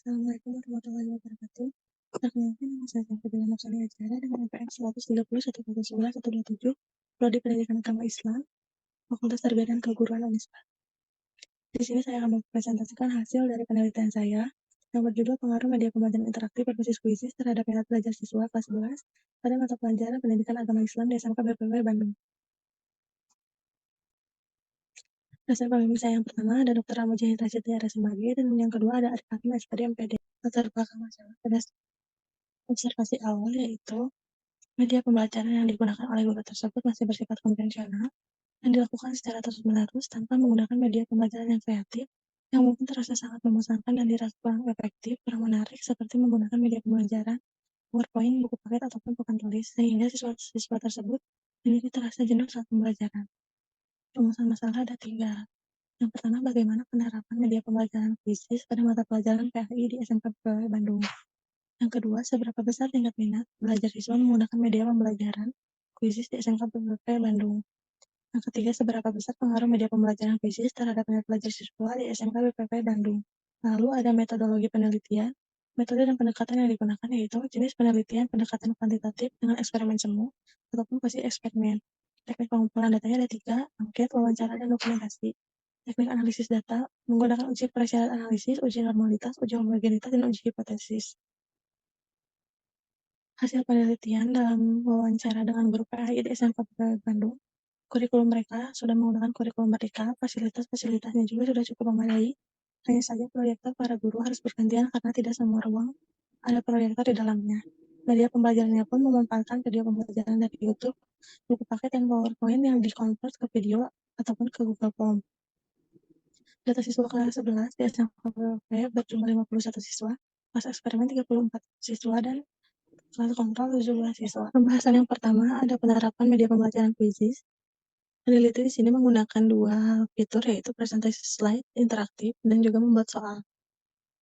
Assalamualaikum warahmatullahi wabarakatuh. Perkenalkan, nama saya Fadila Nafsani Acara dengan NPM 130 111 127, Prodi Pendidikan Agama Islam, Fakultas Tarbiyah dan Keguruan Unisba. Di sini saya akan mempresentasikan hasil dari penelitian saya yang berjudul Pengaruh Media Pembelajaran Interaktif berbasis kuisis terhadap minat belajar siswa kelas 11 pada mata pelajaran Pendidikan Agama Islam di SMK BPW Bandung. Dosen pembimbing saya yang pertama ada Dr. Mujahid Rashid Yarasumagi, dan yang kedua ada Arif Hakim SPD MPD. Latar belakang masalah pada observasi awal yaitu media pembelajaran yang digunakan oleh guru tersebut masih bersifat konvensional dan dilakukan secara terus-menerus tanpa menggunakan media pembelajaran yang kreatif, yang mungkin terasa sangat membosankan dan dirasa kurang efektif, kurang menarik, seperti menggunakan media pembelajaran, PowerPoint, buku paket, ataupun papan tulis, sehingga siswa tersebut menjadi terasa jenuh saat pembelajaran. Rumusan masalah ada 3. Yang pertama, bagaimana penerapan media pembelajaran kuisis pada mata pelajaran PAI di SMK PPW Bandung. Yang kedua, seberapa besar tingkat minat belajar siswa menggunakan media pembelajaran kuisis di SMK PPW Bandung. Yang ketiga, seberapa besar pengaruh media pembelajaran kuisis terhadap minat belajar siswa di SMK BPP Bandung. Lalu ada metodologi penelitian. Metode dan pendekatan yang digunakan yaitu jenis penelitian pendekatan kuantitatif dengan eksperimen semu ataupun quasi eksperimen. Teknik pengumpulan datanya ada 3, angket, wawancara, dan dokumentasi. Teknik analisis data menggunakan uji presyarat analisis, uji normalitas, uji homogenitas, dan uji hipotesis. Hasil penelitian dalam wawancara dengan guru PAI di SMK PPW Bandung, kurikulum mereka sudah menggunakan kurikulum merdeka, fasilitas-fasilitasnya juga sudah cukup memadai. Hanya saja proyektor para guru harus bergantian karena tidak semua ruang ada proyektor di dalamnya. Media pembelajarannya pun memanfaatkan video pembelajaran dari YouTube, buku paket, dan PowerPoint yang dikonvert ke video ataupun ke Google Form. Data siswa kelas 11 di SMK PPW berjumlah 51 siswa, kelas eksperimen 34 siswa, dan kelas kontrol 17 siswa. Pembahasan yang pertama ada penerapan media pembelajaran kuisis. Peneliti di sini menggunakan 2 fitur, yaitu presentasi slide interaktif dan juga membuat soal.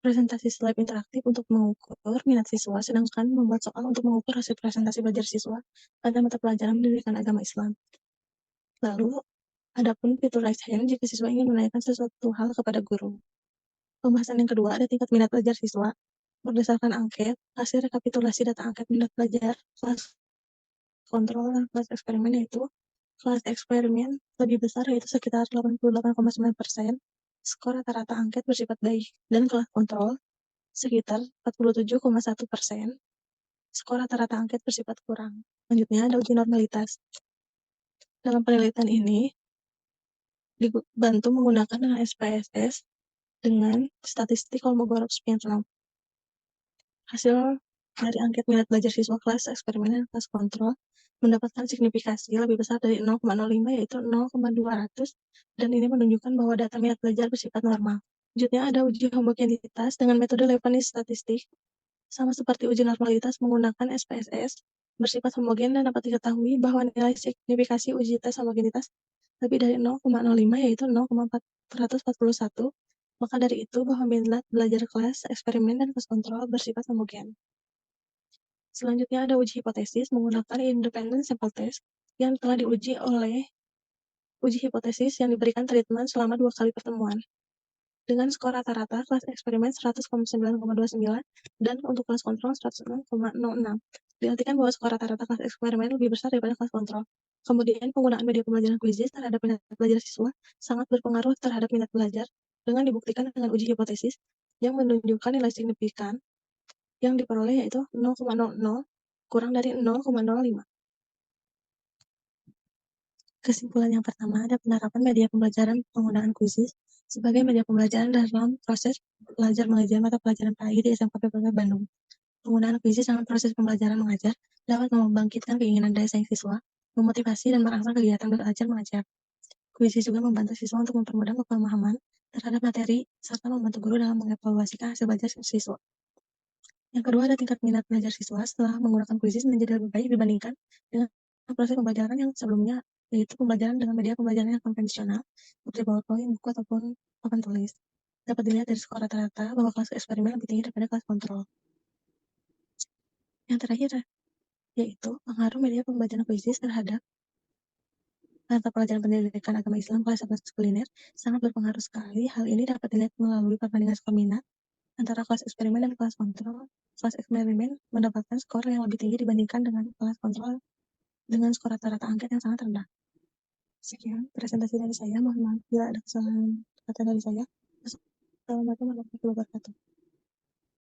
Presentasi slide interaktif untuk mengukur minat siswa, sedangkan membuat soal untuk mengukur hasil presentasi belajar siswa pada mata pelajaran Pendidikan Agama Islam. Lalu, adapun fitur raise hand jika siswa ingin menanyakan sesuatu hal kepada guru. Pembahasan yang kedua ada tingkat minat belajar siswa. Berdasarkan angket, hasil rekapitulasi data angket minat belajar kelas kontrol dan kelas eksperimen yaitu kelas eksperimen lebih besar, yaitu sekitar 88,9%. Skor rata-rata angket bersifat baik, dan kelas kontrol sekitar 47,1%. Skor rata-rata angket bersifat kurang. Selanjutnya ada uji normalitas. Dalam penelitian ini dibantu menggunakan dengan SPSS dengan statistik Kolmogorov-Smirnov. Hasil dari angket minat belajar siswa kelas eksperimen dan kelas kontrol mendapatkan signifikasi lebih besar dari 0,05, yaitu 0,200, dan ini menunjukkan bahwa data minat belajar bersifat normal. Selanjutnya ada uji homogenitas dengan metode Leibniz statistik. Sama seperti uji normalitas menggunakan SPSS, bersifat homogen dan dapat diketahui bahwa nilai signifikasi uji tes homogenitas lebih dari 0,05, yaitu 0,441. Maka dari itu bahwa minat belajar kelas eksperimen dan kelas kontrol bersifat homogen. Selanjutnya ada uji hipotesis menggunakan independent sample test yang telah diuji oleh uji hipotesis yang diberikan treatment selama 2 kali pertemuan. Dengan skor rata-rata kelas eksperimen 100,9,29 dan untuk kelas kontrol 106,06. Diartikan bahwa skor rata-rata kelas eksperimen lebih besar daripada kelas kontrol. Kemudian penggunaan media pembelajaran kuisis terhadap minat belajar siswa sangat berpengaruh terhadap minat belajar dengan dibuktikan dengan uji hipotesis yang menunjukkan nilai signifikan yang diperoleh yaitu 0,00 kurang dari 0,05. Kesimpulan yang pertama ada penerapan media pembelajaran penggunaan kuisis sebagai media pembelajaran dalam proses belajar mengajar mata pelajaran PAI di SMK PPW Bandung. Penggunaan kuisis dalam proses pembelajaran mengajar dapat membangkitkan keinginan daya saing siswa, memotivasi dan merangsang kegiatan belajar mengajar. Kuisis juga membantu siswa untuk mempermudah pemahaman terhadap materi serta membantu guru dalam mengevaluasikan hasil belajar siswa. Yang kedua ada tingkat minat belajar siswa setelah menggunakan kuisis menjadi lebih baik dibandingkan dengan proses pembelajaran yang sebelumnya, yaitu pembelajaran dengan media pembelajaran yang konvensional seperti PowerPoint, buku, ataupun papan tulis. Dapat dilihat dari skor rata-rata bahwa kelas eksperimen lebih tinggi daripada kelas kontrol. Yang terakhir yaitu pengaruh media pembelajaran kuisis terhadap mata pelajaran Pendidikan Agama Islam kelas 11 kuliner sangat berpengaruh sekali. Hal ini dapat dilihat melalui perbandingan skor minat Antara kelas eksperimen dan kelas kontrol, kelas eksperimen mendapatkan skor yang lebih tinggi dibandingkan dengan kelas kontrol dengan skor rata-rata angket yang sangat rendah. Sekian presentasi dari saya, mohon maaf bila ada kesalahan kata dari saya. Wassalamualaikum warahmatullahi wabarakatuh.